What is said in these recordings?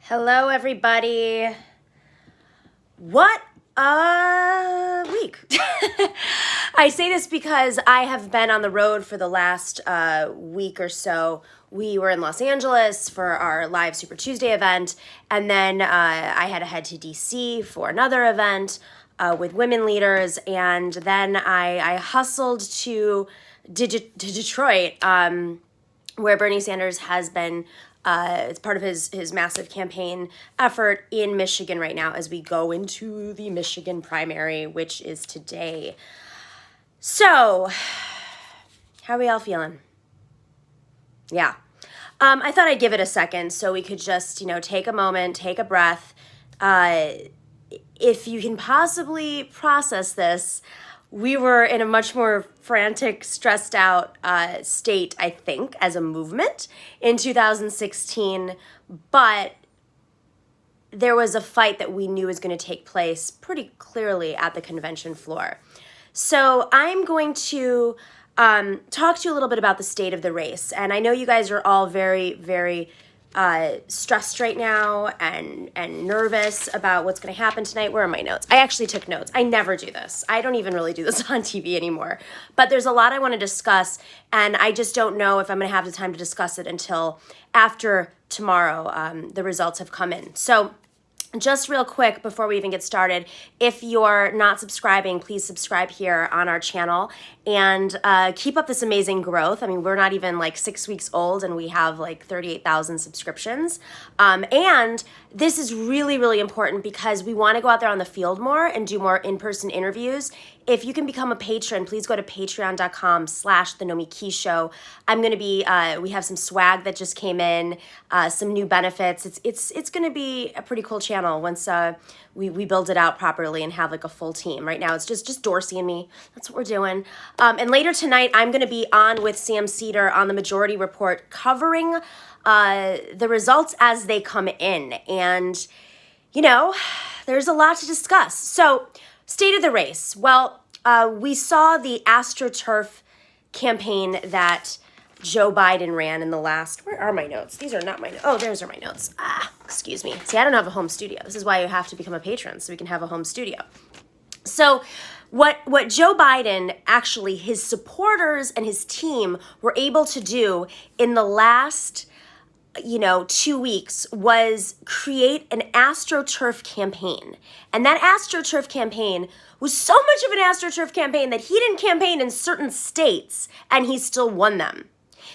Hello, everybody. What a week. I say this because I have been on the road for the last week or so. We were in Los Angeles for our live Super Tuesday event, and then I had to head to DC for another event with women leaders, and then I hustled to Detroit, where Bernie Sanders has been. It's part of his massive campaign effort in Michigan right now as we go into the Michigan primary, which is today. So, how are we all feeling? Yeah. I thought I'd give it a second so we could just, take a moment, take a breath. If you can possibly process this, we were in a much more frantic, stressed out state, I think, as a movement in 2016. But there was a fight that we knew was going to take place pretty clearly at the convention floor. So I'm going to talk to you a little bit about the state of the race. And I know you guys are all very, very stressed right now and nervous about what's going to happen tonight. Where are my notes? I actually took notes. I never do this. I don't even really do this on TV anymore. But there's a lot I want to discuss, and I just don't know if I'm going to have the time to discuss it until after tomorrow the results have come in. So just real quick before we even get started, if you're not subscribing, please subscribe here on our channel and keep up this amazing growth. I mean, we're not even like 6 weeks old and we have like 38,000 subscriptions. And this is really, really important because we want to go out there on the field more and do more in-person interviews. If you can become a patron, please go to patreon.com/the Nomiki Show. I'm going to be, we have some swag that just came in, some new benefits. It's going to be a pretty cool channel once we build it out properly and have like a full team. Right now it's just Dorsey and me. That's what we're doing. And later tonight, I'm going to be on with Sam Cedar on the Majority Report covering the results as they come in. And, there's a lot to discuss. So, state of the race. Well, we saw the AstroTurf campaign that Joe Biden ran in the last, where are my notes? These are not my notes. Oh, those are my notes. Excuse me. See, I don't have a home studio. This is why you have to become a patron, so we can have a home studio. So what Joe Biden, actually his supporters and his team were able to do in the last 2 weeks was create an AstroTurf campaign. And that AstroTurf campaign was so much of an AstroTurf campaign that he didn't campaign in certain states and he still won them.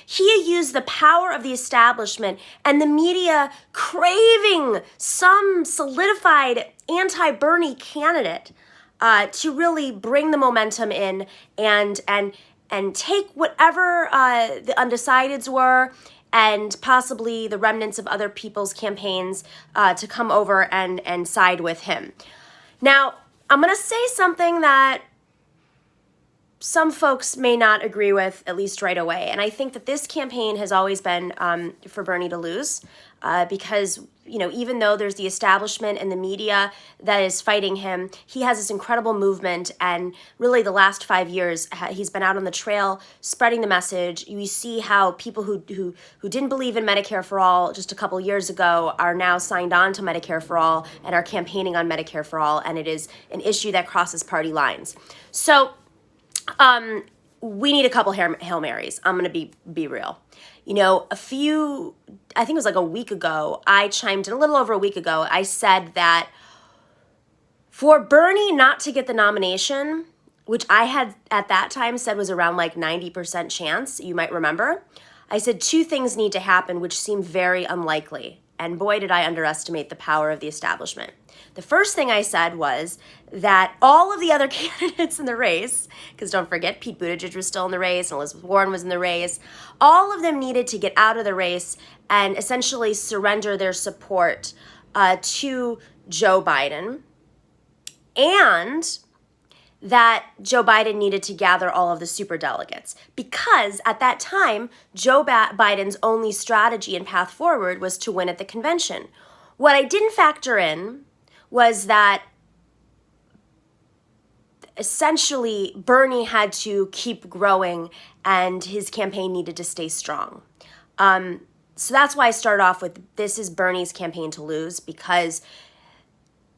He used the power of the establishment and the media craving some solidified anti-Bernie candidate to really bring the momentum in and take whatever the undecideds were and possibly the remnants of other people's campaigns to come over and side with him. Now, I'm going to say something that some folks may not agree with, at least right away. And I think that this campaign has always been for Bernie to lose because, even though there's the establishment and the media that is fighting him, he has this incredible movement. And really the last 5 years, he's been out on the trail spreading the message. You see how people who didn't believe in Medicare for All just a couple years ago are now signed on to Medicare for All and are campaigning on Medicare for All. And it is an issue that crosses party lines. So, we need a couple Hail Marys. I'm going to be real. I think it was like a week ago, I chimed in, a little over a week ago, I said that for Bernie not to get the nomination, which I had at that time said was around like 90% chance, you might remember, I said 2 things need to happen which seem very unlikely. And boy, did I underestimate the power of the establishment. The first thing I said was that all of the other candidates in the race, because don't forget, Pete Buttigieg was still in the race and Elizabeth Warren was in the race, all of them needed to get out of the race and essentially surrender their support to Joe Biden, and that Joe Biden needed to gather all of the superdelegates because at that time, Joe Biden's only strategy and path forward was to win at the convention. What I didn't factor in was that essentially Bernie had to keep growing and his campaign needed to stay strong. So that's why I started off with this is Bernie's campaign to lose, because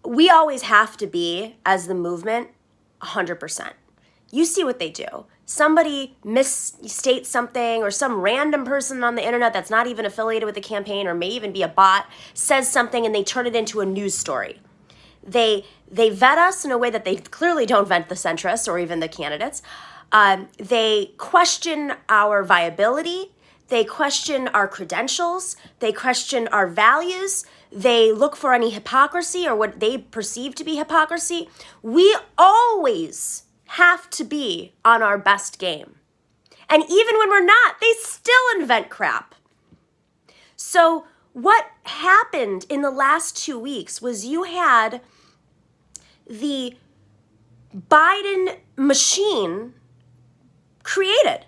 we always have to be, as the movement, 100%. You see what they do. Somebody misstates something, or some random person on the internet that's not even affiliated with the campaign or may even be a bot says something and they turn it into a news story. They vet us in a way that they clearly don't vet the centrists or even the candidates. They question our viability. They question our credentials. They question our values. They look for any hypocrisy or what they perceive to be hypocrisy. We always have to be on our best game. And even when we're not, they still invent crap. So what happened in the last 2 weeks was you had the Biden machine created.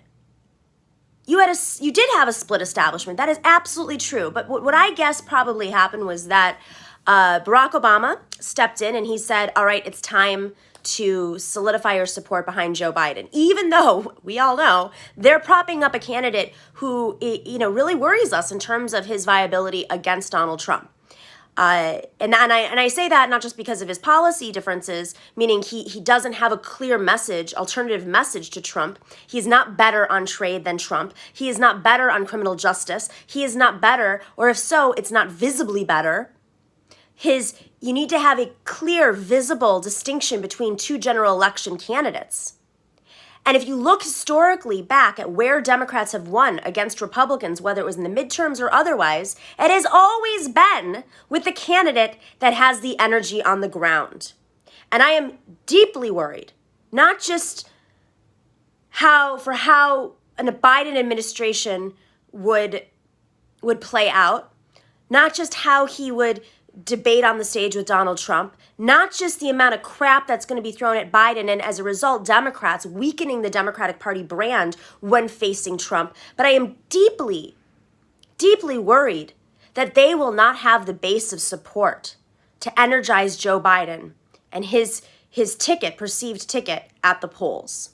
You did have a split establishment. That is absolutely true. But what I guess probably happened was that Barack Obama stepped in and he said, all right, it's time to solidify your support behind Joe Biden, even though we all know they're propping up a candidate who, really worries us in terms of his viability against Donald Trump. And I say that not just because of his policy differences, meaning he doesn't have a clear alternative message to Trump. He's not better on trade than Trump. He is not better on criminal justice. He is not better, or if so, it's not visibly better. You need to have a clear, visible distinction between two general election candidates. And if you look historically back at where Democrats have won against Republicans, whether it was in the midterms or otherwise, it has always been with the candidate that has the energy on the ground. And I am deeply worried, not just how a Biden administration would play out, not just how he would debate on the stage with Donald Trump, not just the amount of crap that's going to be thrown at Biden and as a result, Democrats weakening the Democratic Party brand when facing Trump, but I am deeply, deeply worried that they will not have the base of support to energize Joe Biden and his perceived ticket at the polls.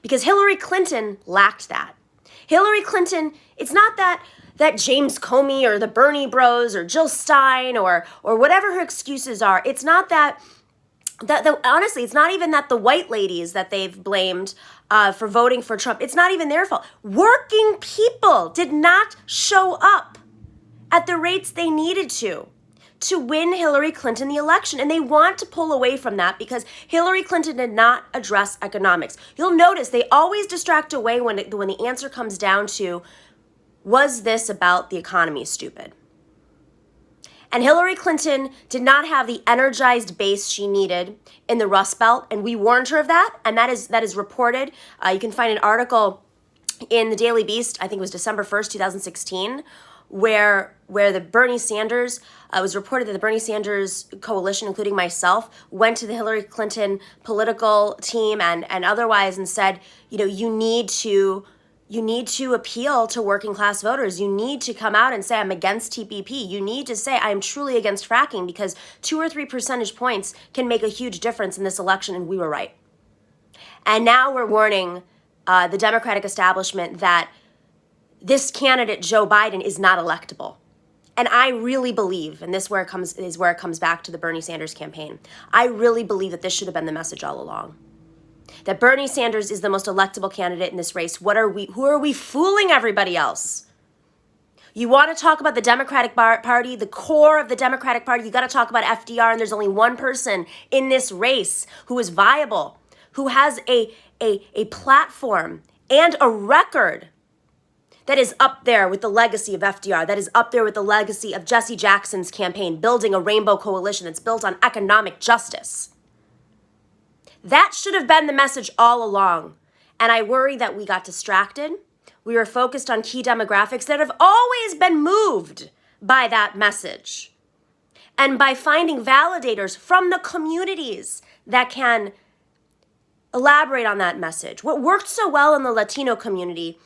Because Hillary Clinton lacked that. Hillary Clinton, it's not that James Comey or the Bernie Bros or Jill Stein or whatever her excuses are. It's not that honestly, it's not even that the white ladies that they've blamed for voting for Trump, it's not even their fault. Working people did not show up at the rates they needed to win Hillary Clinton the election. And they want to pull away from that because Hillary Clinton did not address economics. You'll notice they always distract away when the answer comes down to, was this about the economy, stupid? And Hillary Clinton did not have the energized base she needed in the Rust Belt, and we warned her of that, and that is reported. You can find an article in the Daily Beast, I think it was December 1st, 2016, where the Bernie Sanders, was reported that the Bernie Sanders coalition, including myself, went to the Hillary Clinton political team and otherwise and said, you need to appeal to working class voters. You need to come out and say, I'm against TPP. You need to say, I'm truly against fracking because 2 or 3 percentage points can make a huge difference in this election, and we were right. And now we're warning the Democratic establishment that this candidate, Joe Biden, is not electable. And I really believe, and this is where it comes back to the Bernie Sanders campaign, I really believe that this should have been the message all along. That Bernie Sanders is the most electable candidate in this race. Who are we fooling everybody else? You want to talk about the Democratic Party, the core of the Democratic Party, you got to talk about FDR, and there's only one person in this race who is viable, who has a platform and a record that is up there with the legacy of FDR, that is up there with the legacy of Jesse Jackson's campaign, building a rainbow coalition that's built on economic justice. That should have been the message all along. And I worry that we got distracted. We were focused on key demographics that have always been moved by that message. And by finding validators from the communities that can elaborate on that message. What worked so well in the Latino community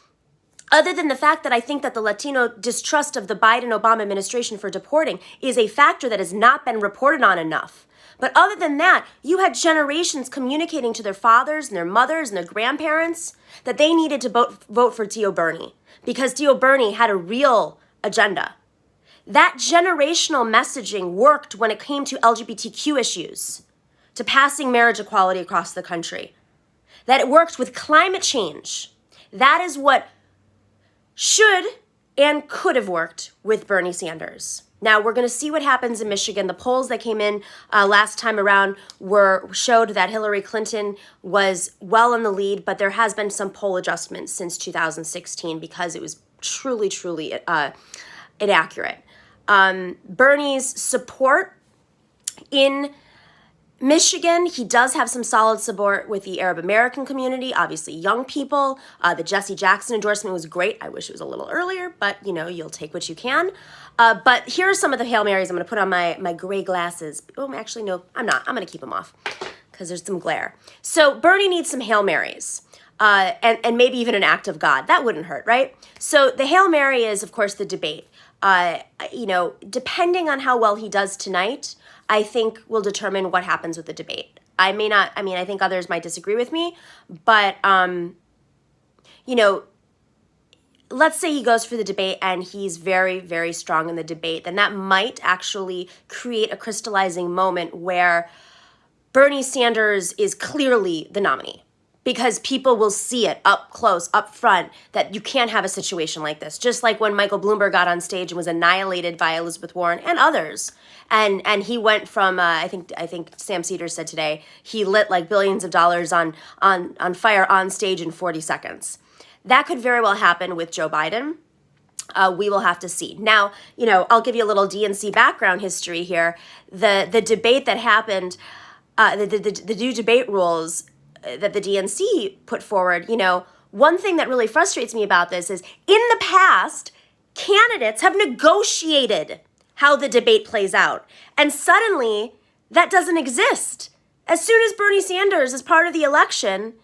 Other than the fact that I think that the Latino distrust of the Biden-Obama administration for deporting is a factor that has not been reported on enough. But other than that, you had generations communicating to their fathers and their mothers and their grandparents that they needed to vote for Tio Bernie because Tio Bernie had a real agenda. That generational messaging worked when it came to LGBTQ issues, to passing marriage equality across the country. That it worked with climate change. That is what should and could have worked with Bernie Sanders. Now, we're going to see what happens in Michigan. The polls that came in last time around showed that Hillary Clinton was well in the lead, but there has been some poll adjustments since 2016 because it was truly, truly inaccurate. Bernie's support in Michigan, he does have some solid support with the Arab American community, obviously young people. The Jesse Jackson endorsement was great. I wish it was a little earlier, but you'll take what you can. But here are some of the Hail Marys. I'm going to put on my gray glasses. Oh, actually, no, I'm not. I'm going to keep them off because there's some glare. So Bernie needs some Hail Marys and maybe even an act of God. That wouldn't hurt, right? So the Hail Mary is, of course, the debate. Depending on how well he does tonight, I think will determine what happens with the debate. I think others might disagree with me, but, let's say he goes for the debate and he's very, very strong in the debate, then that might actually create a crystallizing moment where Bernie Sanders is clearly the nominee. Because people will see it up close, up front, that you can't have a situation like this. Just like when Michael Bloomberg got on stage and was annihilated by Elizabeth Warren and others. And he went from, I think Sam Cedars said today, he lit like billions of dollars on fire on stage in 40 seconds. That could very well happen with Joe Biden. We will have to see. Now, I'll give you a little DNC background history here. The debate that happened, the new debate rules that the DNC put forward, one thing that really frustrates me about this is in the past, candidates have negotiated how the debate plays out. And suddenly, that doesn't exist. As soon as Bernie Sanders is part of the election,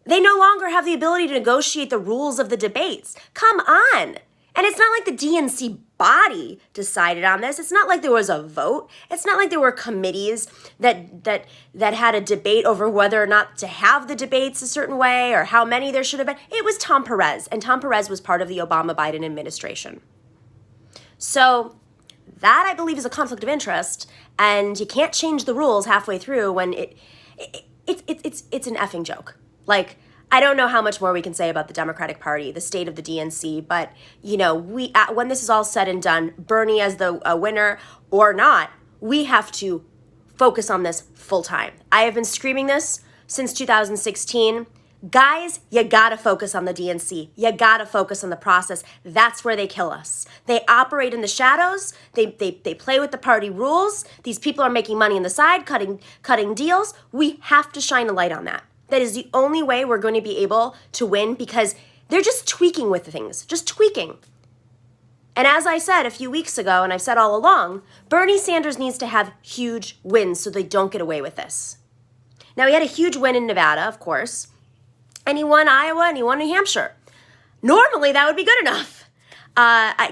they no longer have the ability to negotiate the rules of the debates. Come on. And it's not like the DNC body decided on this. It's not like there was a vote. It's not like there were committees that had a debate over whether or not to have the debates a certain way or how many there should have been. It was Tom Perez, and Tom Perez was part of the Obama-Biden administration. So that, I believe, is a conflict of interest, and you can't change the rules halfway through when it's an effing joke. Like, I don't know how much more we can say about the Democratic Party, the state of the DNC, but, when this is all said and done, Bernie as the winner or not, we have to focus on this full time. I have been screaming this since 2016. Guys, you gotta focus on the DNC. You gotta focus on the process. That's where they kill us. They operate in the shadows. They play with the party rules. These people are making money on the side, cutting deals. We have to shine a light on that. That is the only way we're going to be able to win because they're just tweaking with things, just tweaking. And as I said a few weeks ago, and I've said all along, Bernie Sanders needs to have huge wins so they don't get away with this. Now, he had a huge win in Nevada, of course, and he won Iowa and he won New Hampshire. Normally, that would be good enough.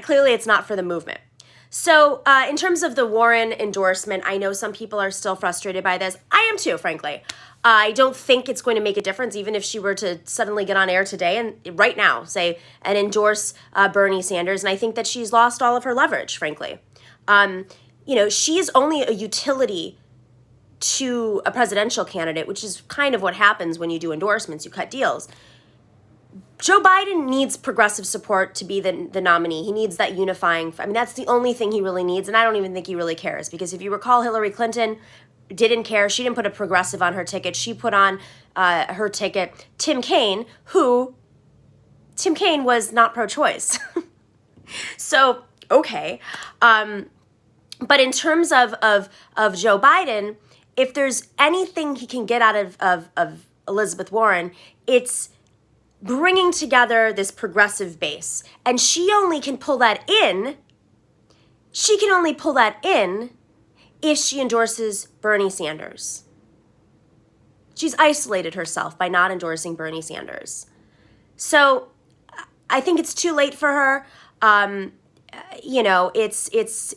Clearly, it's not for the movement. So in terms of the Warren endorsement, I know some people are still frustrated by this. I am too, frankly. I don't think it's going to make a difference, even if she were to suddenly get on air today and right now say and endorse Bernie Sanders. And I think that she's lost all of her leverage, frankly. She is only a utility to a presidential candidate, which is kind of what happens when you do endorsements, you cut deals. Joe Biden needs progressive support to be the nominee. He needs that unifying. That's the only thing he really needs, and I don't even think he really cares. Because if you recall, Hillary Clinton didn't care. She didn't put a progressive on her ticket. She put on her ticket Tim Kaine, Tim Kaine was not pro-choice. So, okay. But in terms of Joe Biden, if there's anything he can get out of Elizabeth Warren, it's bringing together this progressive base. And she only can pull that in. She can only pull that in if she endorses Bernie Sanders. She's isolated herself by not endorsing Bernie Sanders. So I think it's too late for her. You know, there's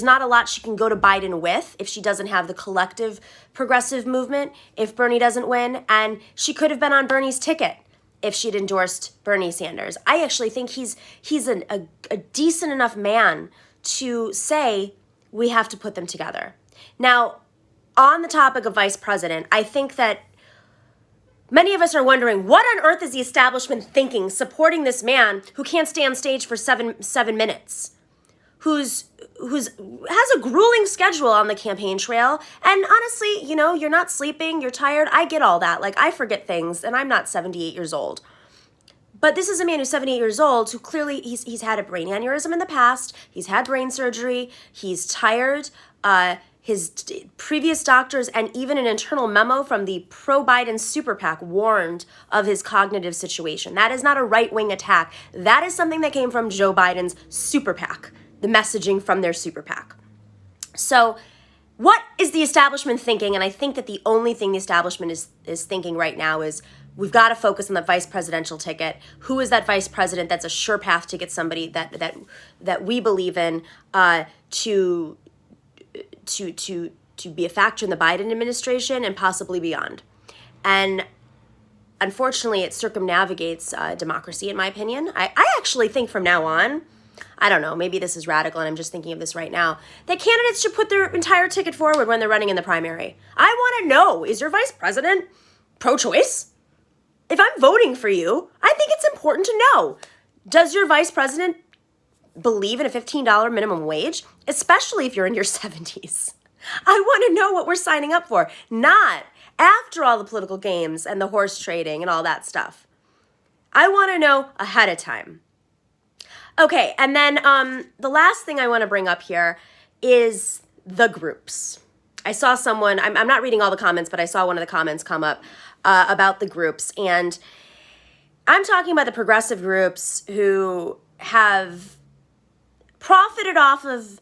not a lot she can go to Biden with if she doesn't have the collective progressive movement, if Bernie doesn't win, and she could have been on Bernie's ticket if she'd endorsed Bernie Sanders. I actually think he's a decent enough man to say we have to put them together. Now, on the topic of vice president, I think that many of us are wondering, what on earth is the establishment thinking supporting this man who can't stay on stage for seven minutes, who's has a grueling schedule on the campaign trail, and honestly, you know, you're not sleeping, you're tired. I get all that. Like, I forget things, and I'm not 78 years old. But this is a man who's 78 years old who clearly he's had a brain aneurysm in the past. He's had brain surgery. He's tired. His previous doctors and even an internal memo from the pro-Biden super PAC warned of his cognitive situation. That is not a right-wing attack. That is something that came from Joe Biden's super PAC, the messaging from their super PAC. So what is the establishment thinking? And I think that the only thing the establishment is thinking right now is we've got to focus on the vice presidential ticket. Who is that vice president that's a sure path to get somebody that we believe in to be a factor in the Biden administration and possibly beyond. And unfortunately, it circumnavigates democracy, in my opinion. I actually think from now on, I don't know, maybe this is radical and I'm just thinking of this right now, that candidates should put their entire ticket forward when they're running in the primary. I want to know, is your vice president pro-choice? If I'm voting for you, I think it's important to know, does your vice president believe in a $15 minimum wage, especially if you're in your 70s. I want to know what we're signing up for, not after all the political games and the horse trading and all that stuff. I want to know ahead of time. Okay, and then the last thing I want to bring up here is the groups. I saw someone, I'm not reading all the comments, but I saw one of the comments come up about the groups, and I'm talking about the progressive groups who have profited off of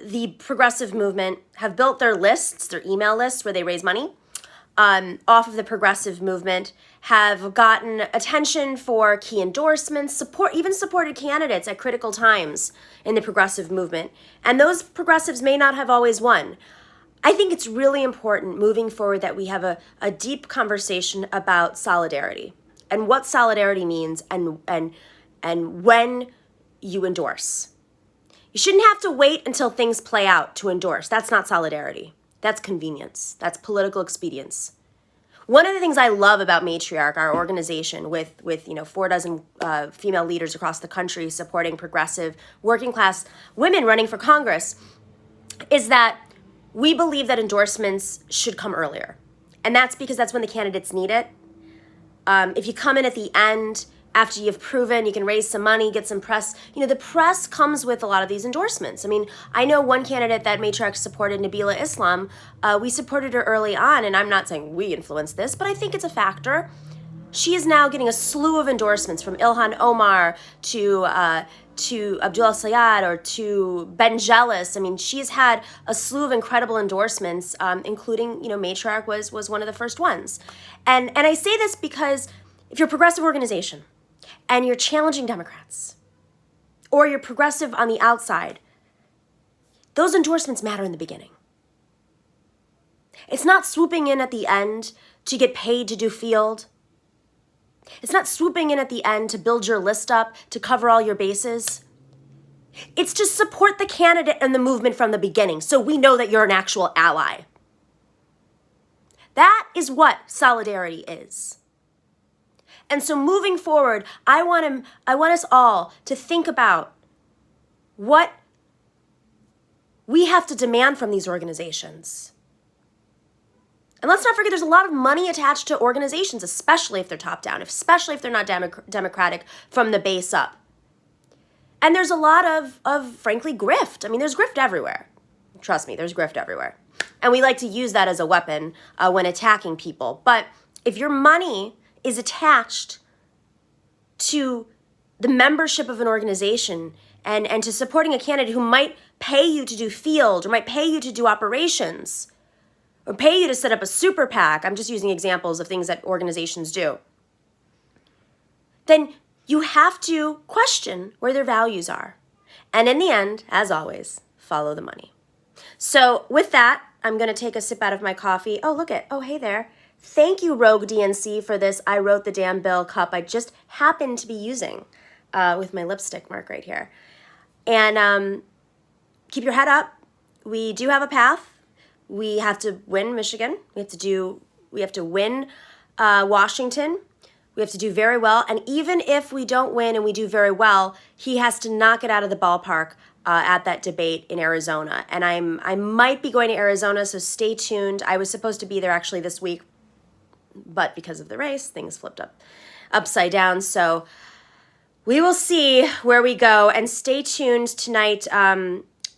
the progressive movement, have built their lists, their email lists where they raise money off of the progressive movement, have gotten attention for key endorsements, even supported candidates at critical times in the progressive movement. And those progressives may not have always won. I think it's really important moving forward that we have a deep conversation about solidarity and what solidarity means and when you endorse. You shouldn't have to wait until things play out to endorse. That's not solidarity. That's convenience. That's political expedience. One of the things I love about Matriarch, our organization with 4 dozen female leaders across the country supporting progressive working class women running for Congress, is that we believe that endorsements should come earlier. And that's because that's when the candidates need it. If you come in at the end, after you've proven you can raise some money, get some press, the press comes with a lot of these endorsements. I mean, I know one candidate that Matriarch supported, Nabila Islam. We supported her early on, and I'm not saying we influenced this, but I think it's a factor. She is now getting a slew of endorsements from Ilhan Omar to Abdullah Sayed or to Ben Jealous. I mean, she's had a slew of incredible endorsements, including, Matriarch was one of the first ones. And I say this because if you're a progressive organization, and you're challenging Democrats, or you're progressive on the outside, those endorsements matter in the beginning. It's not swooping in at the end to get paid to do field. It's not swooping in at the end to build your list up, to cover all your bases. It's to support the candidate and the movement from the beginning, so we know that you're an actual ally. That is what solidarity is. And so moving forward, I want us all to think about what we have to demand from these organizations. And let's not forget there's a lot of money attached to organizations, especially if they're top down, especially if they're not democratic from the base up. And there's a lot of frankly, grift. I mean, there's grift everywhere. Trust me, there's grift everywhere. And we like to use that as a weapon when attacking people. But if your money is attached to the membership of an organization and to supporting a candidate who might pay you to do field or might pay you to do operations or pay you to set up a super PAC. I'm just using examples of things that organizations do. then you have to question where their values are. And in the end, as always, follow the money. So with that, I'm going to take a sip out of my coffee. Oh, hey there. Thank you, Rogue DNC, for this I Wrote the Damn Bill cup I just happened to be using with my lipstick mark right here. And keep your head up. We do have a path. We have to win Michigan. We have to win Washington. We have to do very well. And even if we don't win and we do very well, he has to knock it out of the ballpark at that debate in Arizona. And I might be going to Arizona, so stay tuned. I was supposed to be there actually this week, but because of the race, things flipped upside down. So we will see where we go, and stay tuned tonight,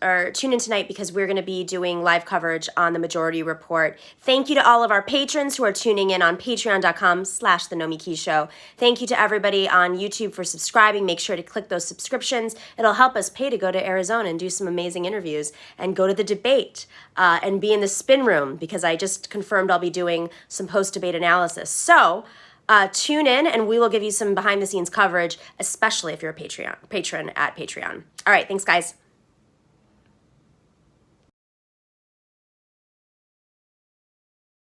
or tune in tonight, because we're going to be doing live coverage on the Majority Report. Thank you to all of our patrons who are tuning in on patreon.com/The Nomiki Show. Thank you to everybody on YouTube for subscribing. Make sure to click those subscriptions. It'll help us pay to go to Arizona and do some amazing interviews and go to the debate and be in the spin room, because I just confirmed I'll be doing some post-debate analysis. So tune in, and we will give you some behind-the-scenes coverage, especially if you're a patron at Patreon. All right, thanks, guys.